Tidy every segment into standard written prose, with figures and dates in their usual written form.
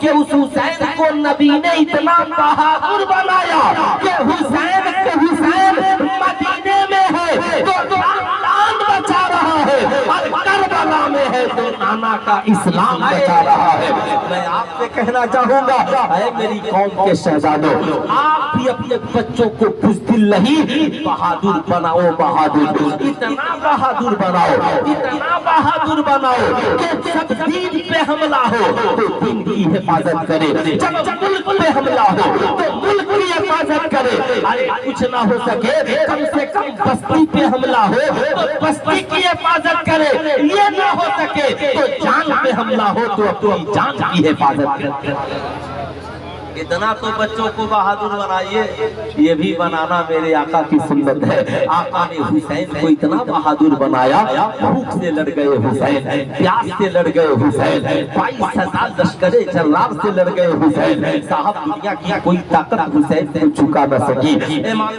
کہ اس حسین کو نبی نے اتنا بہادر بنایا کہ حسین مدینے میں ہے تو خاندان بچا رہا ہے، اور کربلا میں ہے تو نانا کا اسلام بچا رہا ہے۔ میں آپ سے کہنا چاہوں گا، اے میری قوم کے شہزادوں، آپ بھی اپنے بچوں کو بزدل نہیں، بہادر بناؤ، بہادر، اتنا بہادر بناؤ، اتنا بہادر بناؤ کہ جب دین پہ حملہ ہو تو دین کی حفاظت کرے، جب ملک پہ حملہ ہو تو ملک کی حفاظت کرے۔ ارے کچھ نہ ہو سکے، کم سے کم بستی پہ حملہ ہو تو بستی کی حفاظت کرے، یہ نہ ہو سکے تو جان پہ حملہ ہو تو اپنی جان کی حفاظت کرے۔ اتنا تو بچوں کو بہادر بنائیے، یہ بھی بنانا میرے آقا کی سنت ہے۔ آقا نے حسین کو اتنا بہادر بنایا، بھوک سے لڑ گئے حسین، پیاس سے لڑ گئے حسین، 22,000 لشکر جرار سے لڑ گئے حسین۔ صاحب دنیا کی کوئی طاقت حسین سے چکا نہ سکی۔ امام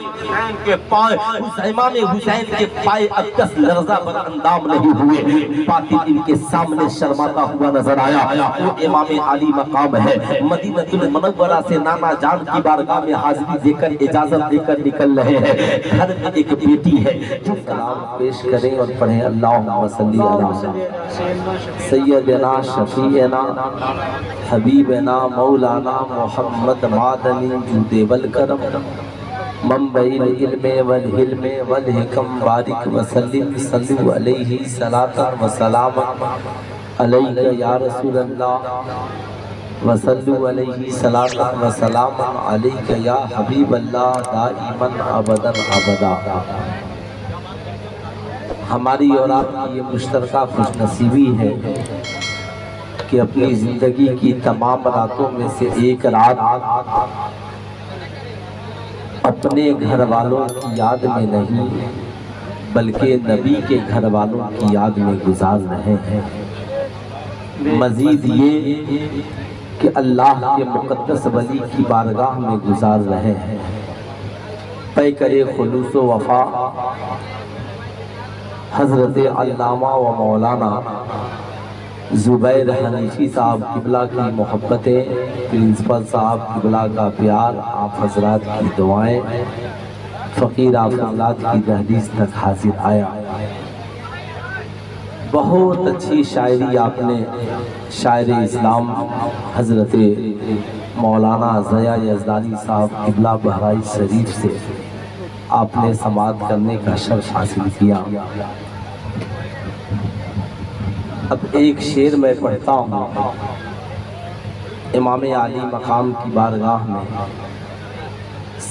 حسین کے پائے اقدس لرزہ بر اندام نہیں ہوئے، باطل ان کے سامنے شرماتا ہوا نظر آیا۔ وہ امام علی مقام ہے، مدینہ المنورہ سے نانا جان کی بارگاہ میں حاضری دے کر اجازت دے کر نکل رہے ہیں۔ گھر میں ایک بیٹی ہے جو سلام پیش کریں اور پڑھیں، اللہم صلی علی سیدنا شفیعنا حبیبنا مولانا محمد معدنی جود والکرم منبع العلم والحلم والحکم بارک وسلم صلو علیہ صلاۃ و سلام علیک یا رسول اللہ وصلو علیہ صلاۃ و سلام علیک یا حبیب اللہ دائما ابدا ابدا۔ ہماری اور آپ کی یہ مشترکہ خوش نصیبی ہے کہ اپنی زندگی کی تمام راتوں میں سے ایک رات اپنے گھر والوں کی یاد میں نہیں بلکہ نبی کے گھر والوں کی یاد میں گزار رہے ہیں۔ مزید یہ کہ اللہ کے مقدس ولی کی بارگاہ میں گزار رہے ہیں۔ طے کرے خلوص و وفا حضرت علامہ و مولانا زبیر حنیفی صاحب قبلہ کی محبتیں، پرنسپل صاحب قبلہ کا پیار، آپ حضرات کی دعائیں فقیر آپ حضرات کی دہلیز تک حاضر آیا۔ بہت اچھی شاعری آپ نے شاعر اسلام حضرت مولانا ضیاء یزدانی صاحب قبلہ بہرائچ شریف سے آپ نے سماعت کرنے کا شرف حاصل کیا۔ اب ایک شعر میں پڑھتا ہوں، امام علی مقام کی بارگاہ میں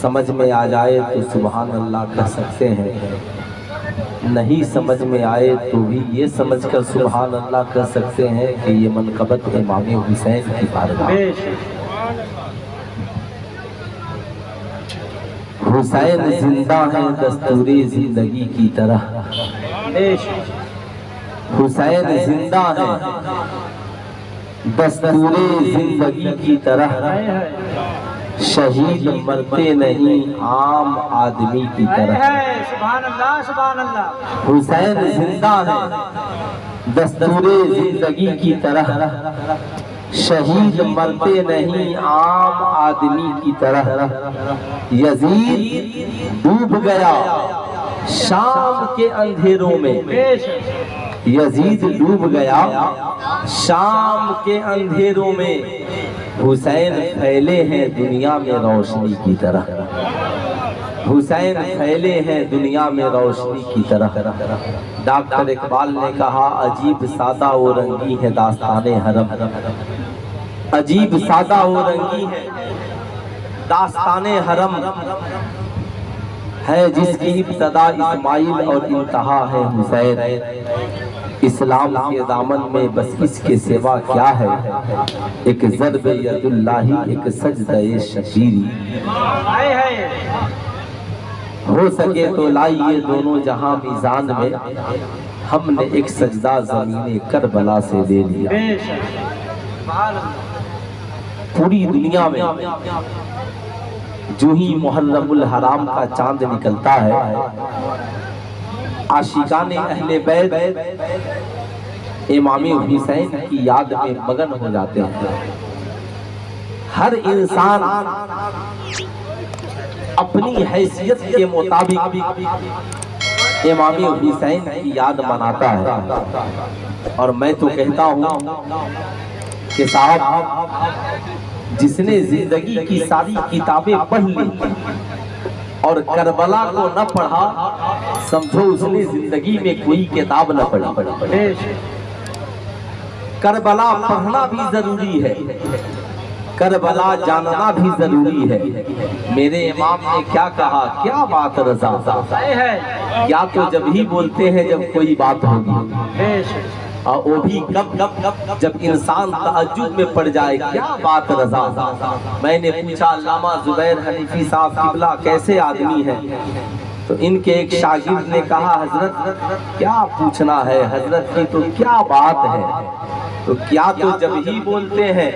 سمجھ میں آ جائے تو سبحان اللہ کہہ سکتے ہیں، نہیں سمجھ میں آئے تو بھی یہ سمجھ کر سبحان اللہ کہہ سکتے ہیں کہ یہ منقبت امام حسین کی بارگاہ۔ حسین زندہ ہے دستور زندگی کی طرح، حسین زندہ ہے دستور زندگی کی طرح، شہید مرتے نہیں عام آدمی کی طرح۔ سبحان اللہ سبحان اللہ۔ حسین زندہ ہے دستور زندگی کی طرح، شہید مرتے نہیں عام آدمی کی طرح۔ یزید ڈوب گیا شام کے اندھیروں میں، یزید ڈوب گیا شام کے اندھیروں میں، حسین پھیلے ہیں دنیا میں روشنی کی طرح، حسین پھیلے ہیں دنیا میں روشنی کی طرح۔ ڈاکٹر اقبال نے کہا عجیب سادہ و رنگی ہے داستان حرم، عجیب سادہ و رنگی ہے داستان حرم، ہے جس کی ابتدا اسماعیل اور انتہا ہے حسین۔ اسلام کے دامن میں بس اس کے سوا کیا ہے، ایک ضرب ید اللہ ایک سجدہ شبیری۔ ہو سکے تو لائیے دونوں جہاں میزان میں، ہم نے ایک سجدہ زمین کربلا سے لے لیا۔ پوری دنیا میں جو ہی محرم الحرام کا چاند نکلتا ہے، عاشقان اہل بیت امام حسین کی یاد میں مگن ہو جاتے ہیں۔ ہر انسان اپنی حیثیت کے مطابق امام حسین کی یاد مناتا ہے، اور میں تو کہتا ہوں کہ صاحب جس نے زندگی کی ساری کتابیں پڑھ لی اور کربلا کو نہ پڑھا، سمجھو اس نے زندگی میں کوئی کتاب نہ پڑھی۔ کربلا پڑھنا بھی ضروری ہے، کربلا جاننا بھی ضروری ہے۔ میرے امام نے کیا کہا، کیا بات رضا، کیا تو جب ہی بولتے ہیں جب کوئی بات ہوگی، اور وہ بھی کب جب انسان تعجب میں پڑ جائے، کیا بات رضا۔ میں نے پوچھا علامہ زبیر حنیفی صاحب قبلہ کیسے آدمی ہے، تو ان کے ایک شاگرد نے کہا حضرت کیا پوچھنا ہے، حضرت کی تو کیا بات ہے، تو کیا تو جب ہی بولتے ہیں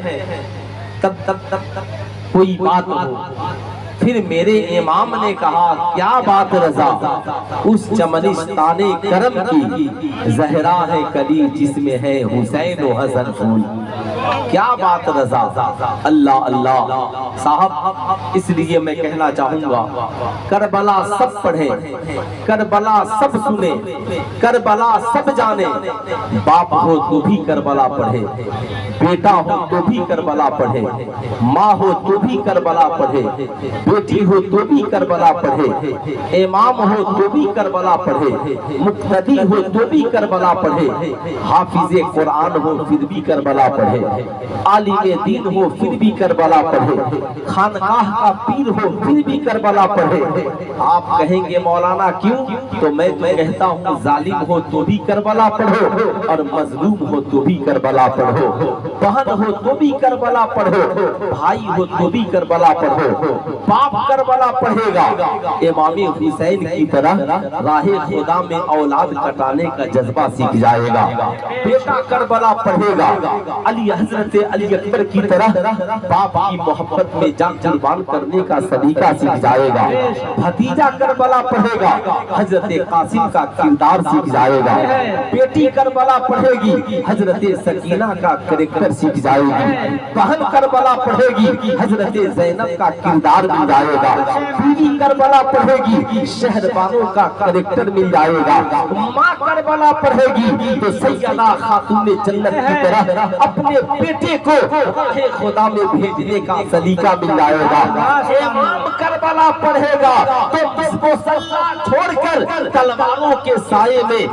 تب کوئی بات ہو۔ پھر میرے امام نے کہا کیا بات رضا، اس چمنستان کرم کی زہرا ہے کلی جس میں ہے حسین و حسن پھول، کیا بات رضا۔ اللہ اللہ صاحب، اس لیے میں کہنا چاہوں گا کربلا سب پڑھیں، کربلا سب سنیں، کربلا سب جانیں۔ باپ ہو تو بھی کربلا پڑھے، بیٹا ہو تو بھی کربلا پڑھے، ماں ہو تو بھی کربلا پڑھے، بیٹی ہو تو بھی کربلا پڑھے، امام ہو تو بھی کربلا پڑھے، مقتدی ہو تو بھی کربلا پڑھے، حافظ قرآن ہو پھر بھی کربلا پڑھے، عالم دین ہو پھر بھی کربلا پڑھے، خانقاہ کا پیر ہو پھر بھی کربلا پڑھے۔ آپ کہیں گے مولانا کیوں، تو میں کہتا ہوں ظالم ہو تو بھی کربلا پڑھو، اور مظلوم ہو تو بھی کربلا پڑھو، بہن ہو تو بھی کربلا پڑھو، بھائی ہو تو بھی کربلا پڑھو۔ باپ کربلا پڑھے گا، امام حسین کی طرح راہ خدا میں اولاد کٹانے کا جذبہ سیکھ جائے گا۔ بیٹا کربلا پڑھے گا، حضرت علی اکبر کی طرح باپ کی محبت میں جان قربان کرنے کا سلیقہ سیکھ جائے گا۔ بھتیجا کربلا پڑھے گا، حضرت قاسم کا کردار سیکھ جائے گا۔ بیٹی کربلا پڑھے گی، حضرت سکینہ کا کریکٹر سیکھ جائے گی۔ بہن کربلا پڑھے گی، حضرت زینب کا کردار مل جائے گا۔ بیوی کربلا پڑھے گی، شہربانوں کا کریکٹر مل جائے گا۔ ماں کربلا پڑھے گی تو سیدہ خاتون جنت کی طرح اپنے بیٹے کو راہ خدا میں بھیجنے کا سلیقہ مل جائے گا۔ امام کربلا پڑھے گا تو اس کو سجدہ چھوڑ کر تلواروں کے سائے میں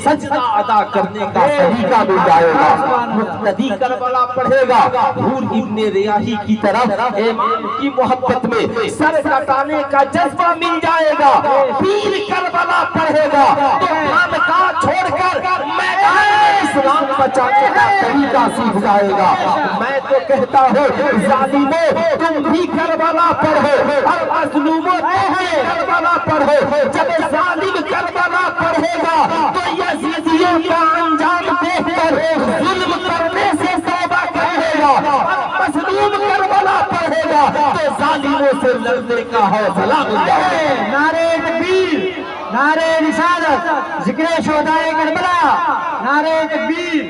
سجدہ ادا کرنے کا سلیقہ مل جائے گا۔ مقتدی کربلا پڑھے گا، حور ابن ریاحی کی طرح امام کی محبت میں سر کٹانے کا جذبہ مل جائے گا۔ پیر کربلا پڑھے گا تو خانقاہ چھوڑ کر میدان اسلام بچانے کا طریقہ سیکھ جائے گا۔ میں تو کہتا ہوں ظالموں تم بھی کربلا پڑھو، اور مظلوموں تم بھی کربلا پڑھو۔ جب ظالم کربلا پڑھے گا تو یزیدیوں کا انجام دیکھ کر ظلم کرنے سے توبہ کرے گا، اور مظلوم کربلا پڑھے گا تو ظالموں سے لڑنے کا حوصلہ مل جائے گا۔ نعرہ تکبیر، نعرہ رسالت، ذکر شہدائے کربلا، نعرہ تکبیر،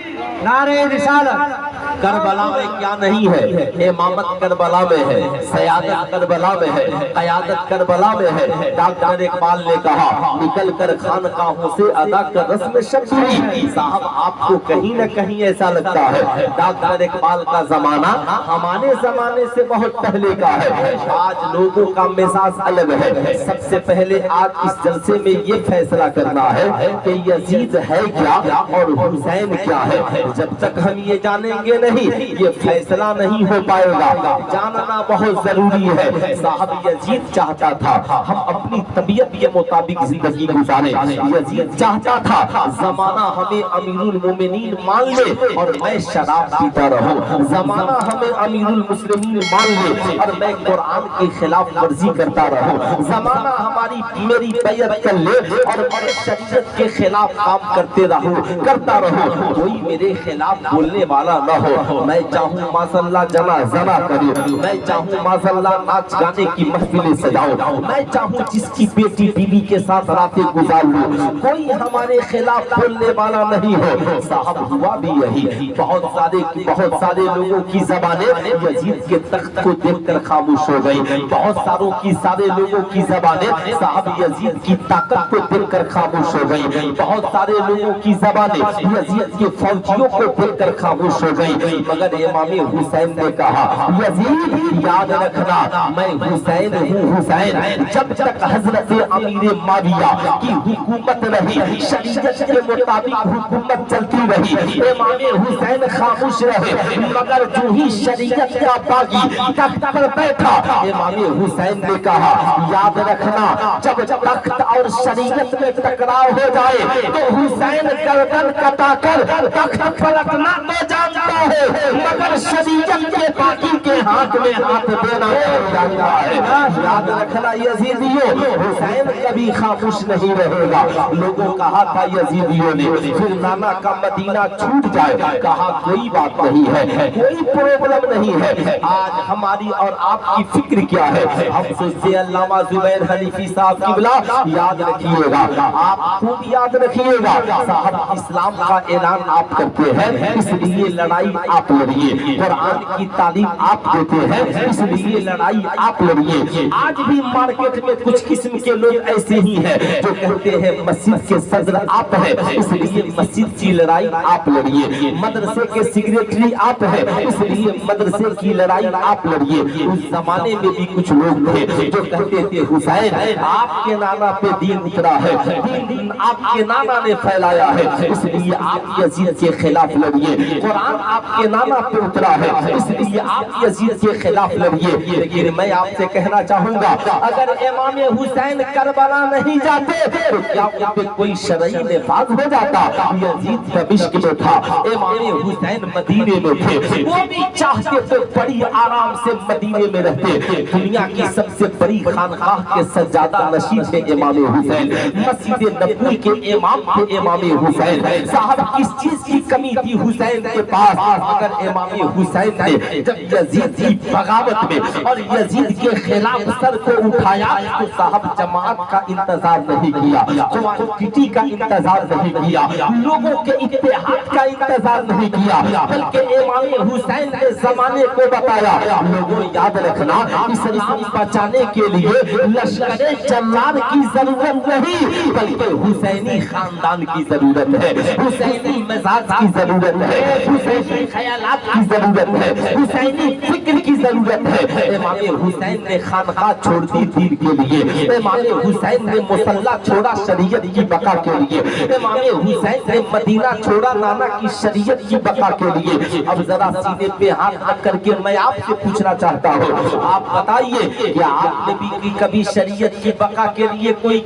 نعرہ رسالت۔ کربلا میں کیا نہیں ہے، امامت کربلا میں ہے، سیادت کربلا میں ہے، قیادت کربلا میں ہے۔ ڈاکٹر اقبال نے کہا نکل کر خانقاہوں سے ادا کر رسم شمشیری۔ صاحب آپ کو کہیں نہ کہیں ایسا لگتا ہے ڈاکٹر اقبال کا زمانہ ہمارے زمانے سے بہت پہلے کا ہے۔ آج لوگوں کا مزاج الگ ہے۔ سب سے پہلے آج اس جلسے میں یہ فیصلہ کرنا ہے کہ یزید ہے کیا اور حسین کیا ہے۔ جب تک ہم یہ جانیں گے نہیں یہ فیصلہ نہیں ہو پائے گا۔ جاننا بہت ضروری ہے۔ صاحب یزید چاہتا تھا ہم اپنی طبیعت کے مطابق زندگی گزاریں۔ یزید چاہتا تھا زمانہ ہمیں امیر المومنین مان لے اور میں شراب پیتا رہوں، زمانہ ہمیں امیر المسلمین مان لے اور میں قرآن کی خلاف ورزی کرتا رہوں، زمانہ ہماری میری بیعت کر لے اور میں شریعت کے خلاف کام کرتا رہوں، کوئی میرے خلاف بولنے والا نہ ہو۔ हो, मैं चाहूँ माशाअल्लाह जना करूँ, मैं चाहूँ माशाअल्लाह नाच गाने की महफिलें सजाऊं, मैं चाहूँ जिसकी बेटी बीवी के साथ रातें गुजार लूं, कोई हमारे खिलाफ बोलने वाला नहीं हो। साहब हुआ भी यही, बहुत सारे लोगों की ज़बानें यजीद के तख्त को देखकर खामोश हो गई, बहुत सारे लोगों की ज़बानें साहब यजीद की ताकत को देखकर खामोश हो गई, बहुत सारे लोगों की ज़बानें यजीद के फौजियों को देखकर खामोश हो गई, मगर इमाम हुसैन ने कहा यजीद याद रखना मैं हुसैन हूँ, हुसैन जब तक हजरत अमीर माविया की हुकूमत रही, शरीयत के मुताबिक हुकूमत चलती रही, इमाम हुसैन खामोश रहे, मगर जो ही शरीयत का बागी तख्त पर बैठा, इमाम हुसैन ने कहा याद रखना जब तख्त और शरीयत में टकराव हो जाए तो हुसैन गर्दन कटाकर तख्त पलटना तो जानता है, मगर शरीयत के बागी के हाथ में हाथ देना जानता है। याद रखना यजीदियों, हुसैन कभी खामोश नहीं रहेगा। लोगों कहा था यजीदियों ने फिर नाना का मदीना छूट जाए, कहा कोई बात नहीं है, कोई प्रॉब्लम नहीं है। आज हमारी और आपकी फिक्र क्या है? हम सोचते अल्लामा जुबैर हनीफी साहब किबला याद रखिएगा, आप खूब याद रखिएगा, साहब इस्लाम का ऐलान आप करते हैं इसलिए लड़ाई आप लड़िए, कुरान की तालीम आप देते हैं इसलिए लड़ाई आप लड़िए। आज भी मार्केट में कुछ किस्म के लोग ऐसे ही हैं जो कहते हैं मस्जिद के सदर आप हैं इसलिए मस्जिद की लड़ाई आप लड़िए, मदरसे के सेक्रेटरी आप हैं इसलिए मदरसे की लड़ाई आप लड़िए। उस जमाने में भी कुछ लोग थे जो कहते थे हुसैन आपके नाना पे दीन उतरा है, दीन आपके नाना ने फैलाया है इसलिए आप यजीद के खिलाफ लड़िए, कुरान आपके नाना पे उतरा है इसलिए आप यजीद के खिलाफ लड़िए। लेकिन मैं आपसे कहना चाहूंगा अगर इमाम हुसैन करबला नहीं जाते तो क्या उन पे कोई शरई निफाज हो जाता? यजीद दमिश्क में था, इमाम हुसैन मदीने में थे, वो भी चाहते तो बड़ी आराम से मदीने में रहते। दुनिया की सबसे बड़ी खानकाह के सज्जादा नशीं थे इमाम हुसैन, मस्जिद नबवी के इमाम थे इमाम हुसैन। साहब किस चीज की कमी थी हुसैन के पास? अगर इमाम हुसैन ने जब यजीद की बगावत में और यजीद के खिलाफ सर को उठाया तो साहब जमात का इंतजार नहीं किया, क्वांटिटी का इंतजार नहीं किया, लोगों के इत्तेहाद का इंतजार नहीं किया, बल्कि इमाम हुसैन ने जमाने को बताया लोगों याद रखना इस्लाम बचाने के लिए लश्कर जल्लाद की जरूरत नहीं बल्कि हुसैनी खानदान की जरूरत है, हुसैनी मिजाज की जरूरत है, हुसैनी ख्यालात की जरूरत है, हुसैनी फिक्र की जरूरत है। इमाम हुसैन ने खानका छोड़ दी दीन के लिए, इमाम हुसैन ने मुसल्ला छोड़ा शरीयत की बका के लिए, इमाम हुसैन ने मदीना छोड़ा नाना की शरीयत की बका के लिए। अब जरा सीने पे हाथ रख करके मैं आपसे पूछना चाहता हूँ, आप बताइए क्या आपने भी कभी शरीयत की बका के लिए कोई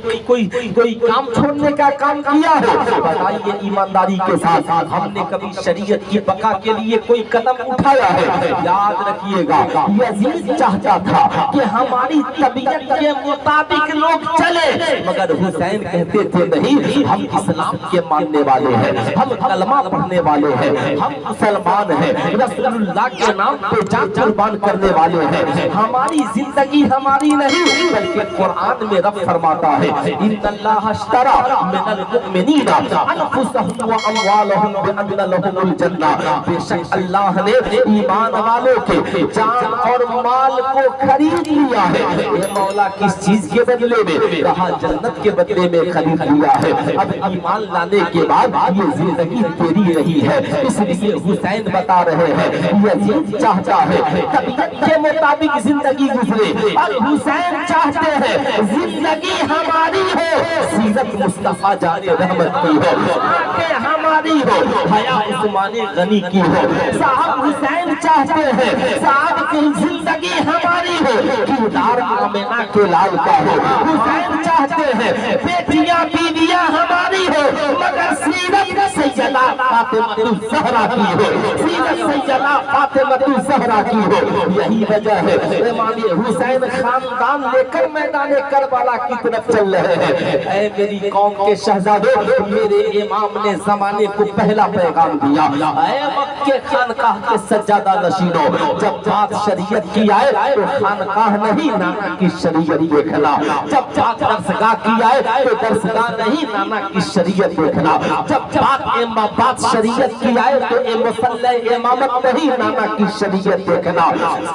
काम छोड़ने का काम किया है? बताइए ईमानदारी के साथ, हमने कभी शरीयत की बका के लिए कोई कदम उठाया है? याद रखिएगा यजीद चाहता था कि हमारी तबीयत के मुताबिक लोग चले, मगर हुसैन कहते थे नहीं हम इस्लाम के मानने वाले हैं, हम कलमा पढ़ने वाले हैं, हम मुसलमान हैं, रसूलुल्लाह के नाम पे जान कुर्बान करने वाले हैं, हमारी जिंदगी हमारी नहीं बल्कि कुरान में रब फरमाता है इन्नल्लाह अश्तरा मिनल मुमिनीना अनफुसहुम व अमवालहुम बिअन्न लहुमुल जन्नह, बेशक अल्लाह ने ईमान वालों के जान और माल को खरीद लिया है। ये मौला किस चीज के बदले में? कहा जन्नत के बदले में खरीद लिया है। अब ईमान लाने के बाद ये जिंदगी तेरी रही है, इसलिए हुसैन बता रहे हैं यजीद चाहता है तबीयत के मुताबिक जिंदगी गुजरे और हुसैन चाहते हैं जिंदगी हमारी हो, सीरत मुस्तफा जाने रहमत की हो, आंखें हमारी हो, हया उस्माने गनी की हो। साहब हुसैन चाहते हैं साहब जिंदगी हमारी हो, किरदार आमिना के लाल का हो। हुसैन चाहते हैं बेटियां बीवियां हमारी हो, मगर सीरत सैयदा फातिमा ज़हरा की हो, सीरत सैयदा फातिमा ज़हरा की हो। यही वजह है इमाम हुसैन खानदान लेकर मैदान करबला की तरफ चल रहे हैं। ऐ मेरी कौम के शहजादों, मेरे इमाम ने जमाने को पहला पैगाम दिया। ऐ मक्के खानकाह के सज्जादा नशीनों, जब बात शरीयत की आए तो खानकाह नहीं नाना की शरीयत देखना, जब बात दरसगाह की आए तो दरसगाह नहीं नाना की शरीयत देखना, जब बात शरीयत की आए तो मुसल्ला इमामत नहीं नाना की शरीयत देखना।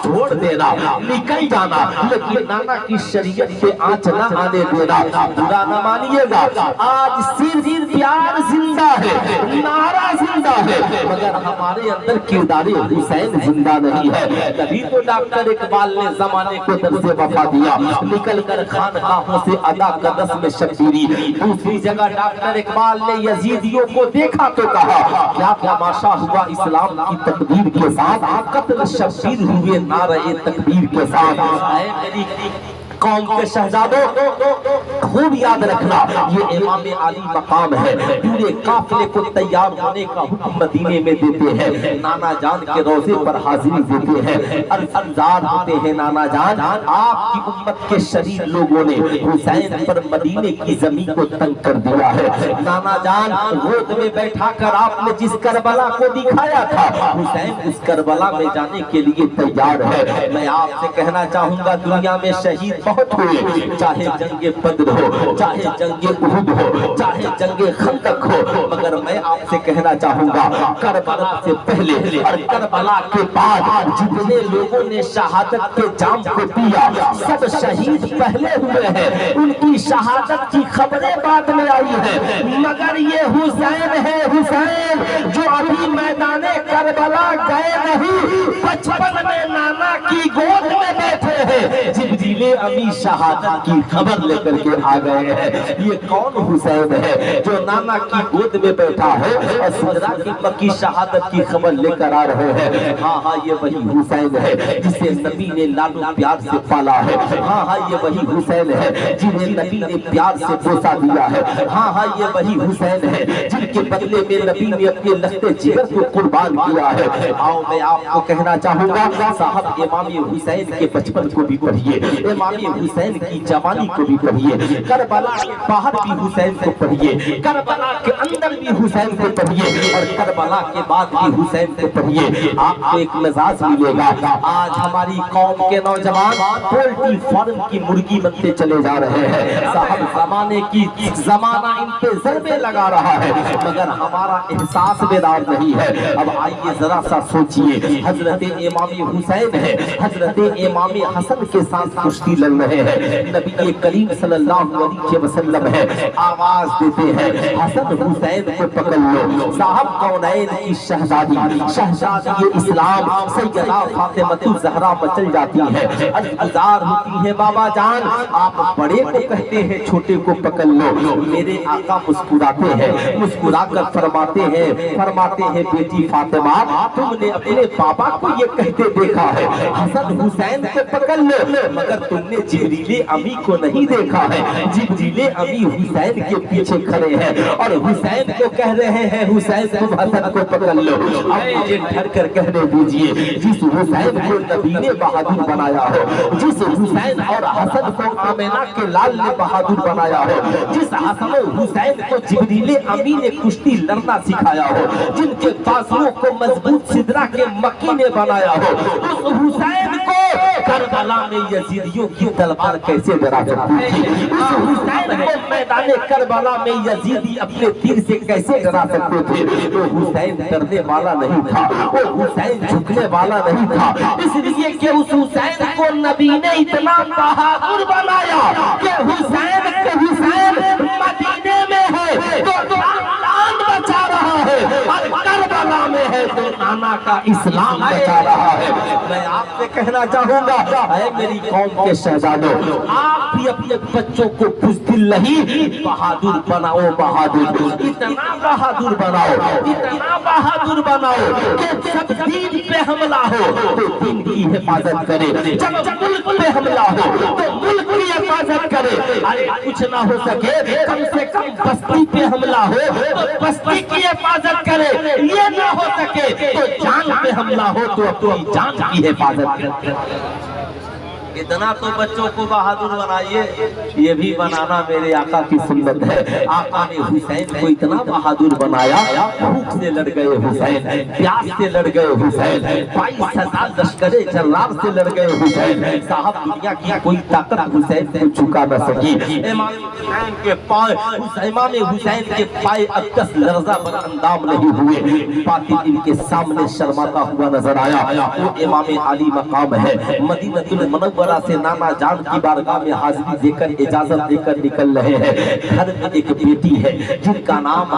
छोड़ देना, निकल जाना, लेकिन नाना की शरीयत पे आंच न आने देना। बुरा न मानिएगा, आज सिर्फ प्यार जिंदा है, नारा जिंदा है, मगर हमारे अंदर किरदार हुसैन जिंदा नहीं है। तभी तो डॉक्टर इकबाल ने जमाने को दर्जे वफा दिया, निकल कर खानकाहों से अदा कर रस्म शब्बीरी। दूसरी जगह डॉक्टर इकबाल ने यजीदियों को देखा तो कहा क्या तमाशा हुआ इस्लाम की तकदीर के साथ, कत्ल शब्बीर हुए नारे तकबीर के साथ। ऐ मेरी कौम के शहजादों, खूब याद रखना, ये इमाम आली मकाम है। पूरे काफिले को तैयार होने का हुक्म मदीने में देते हैं, नाना जान के रोजे पर हाजिरी देते हैं। अर्ज़दार होते हैं नाना जान, आपकी उम्मत के शरीर लोगों ने हुसैन पर मदीने की जमीन को तंग कर दिया है। नाना जान, गोद में बैठा कर आपने जिस करबला को दिखाया था, हुसैन उस करबला में जाने के लिए तैयार है। मैं आपसे कहना चाहूंगा, दुनिया में शहीद बहुत हुए, चाहे जंगे बद्र हो, चाहे जंगे उहुद हो, चाहे जंगे खंदक हो, मगर मैं आपसे कहना चाहूंगा, करबला से पहले और करबला के बाद जितने लोगों ने शहादत के जाम को पिया, सब शहीद पहले हुए हैं, उनकी शहादत की खबरें बाद में आई है। मगर ये हुसैन है, हुसैन जो अभी मैदाने करबला गए नहीं, बचपन में नाना की गोद में बैठे हैं, जिब्रील अमीन शहादत की खबर लेकर के आ गए हैं। ये कौन हुसैन है जो नाना की गोद में बैठा है और सिदरा की पक्की शहादत की खबर लेकर आ रहे हैं? हाँ हाँ, ये वही हुसैन है जिसे नबी ने लाडो प्यार से पाला है। हाँ हाँ, ये वही हुसैन है जिन्हें नबी ने प्यार से बोसा दिया है। हाँ हाँ, ये वही हुसैन है जिनके बदले में नबी ने अपने लखते जिगर को कुर्बान किया है। आओ मैं आपको कहना चाहूंगा, साहब इमाम हुसैन के बचपन को भी पढ़िए, इमाम हुसैन की जवानी को भी पढ़िए, करबला के बाहर भी हुसैन को पढ़िए, करबला के अंदर भी हुसैन को पढ़िए और करबला के बाद भी हुसैन को पढ़िए। आपको एक मिजाज मिलेगा। आज हमारी कौम के नौजवान पोल्ट्री फार्म की मुर्गी बनते चले जा रहे हैं। साहब जमाना इन पे ज़रबे लगा रहा है, मगर हमारा एहसास बेदार नहीं है। अब आइए जरा सा सोचिए, हजरत इमाम हुसैन है, हजरत इमाम हसन के साथ कुश्ती लड़ रहे हैं। नबी करीम सल्लल्लाहु अलैहि वसल्लम है, आवाज देते हैं, हसन हुसैन को पकड़ लो। साहब कौनैन की शहजादी इस्लाम सैयदा फातिमा ज़हरा मचल जाती है, गुजार होती है। बाबा जान, आप बड़े को कहते हैं छोटे को पकड़ लो। मेरे आका मुस्कुराते हैं, मुस्कुराकर फरमाते हैं बेटी फातिमा, तुमने अपने बाबा को ये कहते देखा है हसन हुसैन को पकड़ लो, मगर तुमने जिब्रील अमी को नहीं देखा है। जिब्रील अमी हुसैन के पीछे खड़े हैं और हुसैन को कह रहे हैं, हुसैन तुम हसन को पकड़ लो। अब मुझे ठहर कर कहने दीजिए, जिस हुसैन को नबी ने बहादुर बनाया हो, जिस हुसैन और हसन को आमिना के लाल ने बहादुर बनाया हो, जिस हसन हुसैन को जिब्रील अमी ने कुश्ती लड़ना सिखाया हो, जिनके बाजुओं को मजबूत सिदरा के मक्की ने बनाया हो, उस हुसैन को करबला में यजीदियों की तलवार कैसे डरा सकती थी? उस हुसैन को मैदान करबला में यजीदी अपने तीर से कैसे डरा सकते थे? वो हुसैन डरने वाला नहीं था, वो हुसैन झुकने वाला नहीं था, इसलिए कि उस हुसैन को नबी ने इतना बहादुर बनाया कि हुसैन मदीने में है तो खानदान बचा रहा है, और करबला में है तो नाना का इस्लाम बचा रहा है। मैं आपसे कहना चाहूंगा, ऐ मेरी कौम के शहजादों, आप भी अपने बच्चों को बुज़दिल नहीं, बहादुर बनाओ, बहादुर, इतना बहादुर बनाओ, इतना बहादुर बनाओ कि जब दीन पे हमला हो तो दीन की हिफाजत करे, जब मुल्क पे हमला हो तो मुल्क की हिफाजत करे। अरे कुछ ना हो सके कम से कम बस्ती पे हमला हो तो बस्ती की हिफाजत करे, ये ना हो सके तो जान पे हमला हो तो अपनी जान की हिफाजत करे। इतना तो बच्चों को बहादुर बनाइए, ये भी बनाना मेरे आका की सुन्नत है। आका ने हुसैन को इतना बहादुर बनाया, भूख से लड़ गए हुसैन, प्यास से लड़ गए हुसैन, 22,000 लश्करे जल्लाद से लड़ गए हुसैन। साहब दुनिया की कोई ताकत हुसैन को झुका न सकी। इमाम हुसैन के पाए अक्कस लर्जा पर अंदाम नहीं हुए, बातिल इनके सामने शर्माता हुआ नजर आया। वो इमाम अली मकाम है, मदीनतुल मुनव्वरा से नाना जान की बारगाह में हाजिरी देकर इजाजत देकर निकल रहे हैं। घर में एक बेटी है जिनका नाम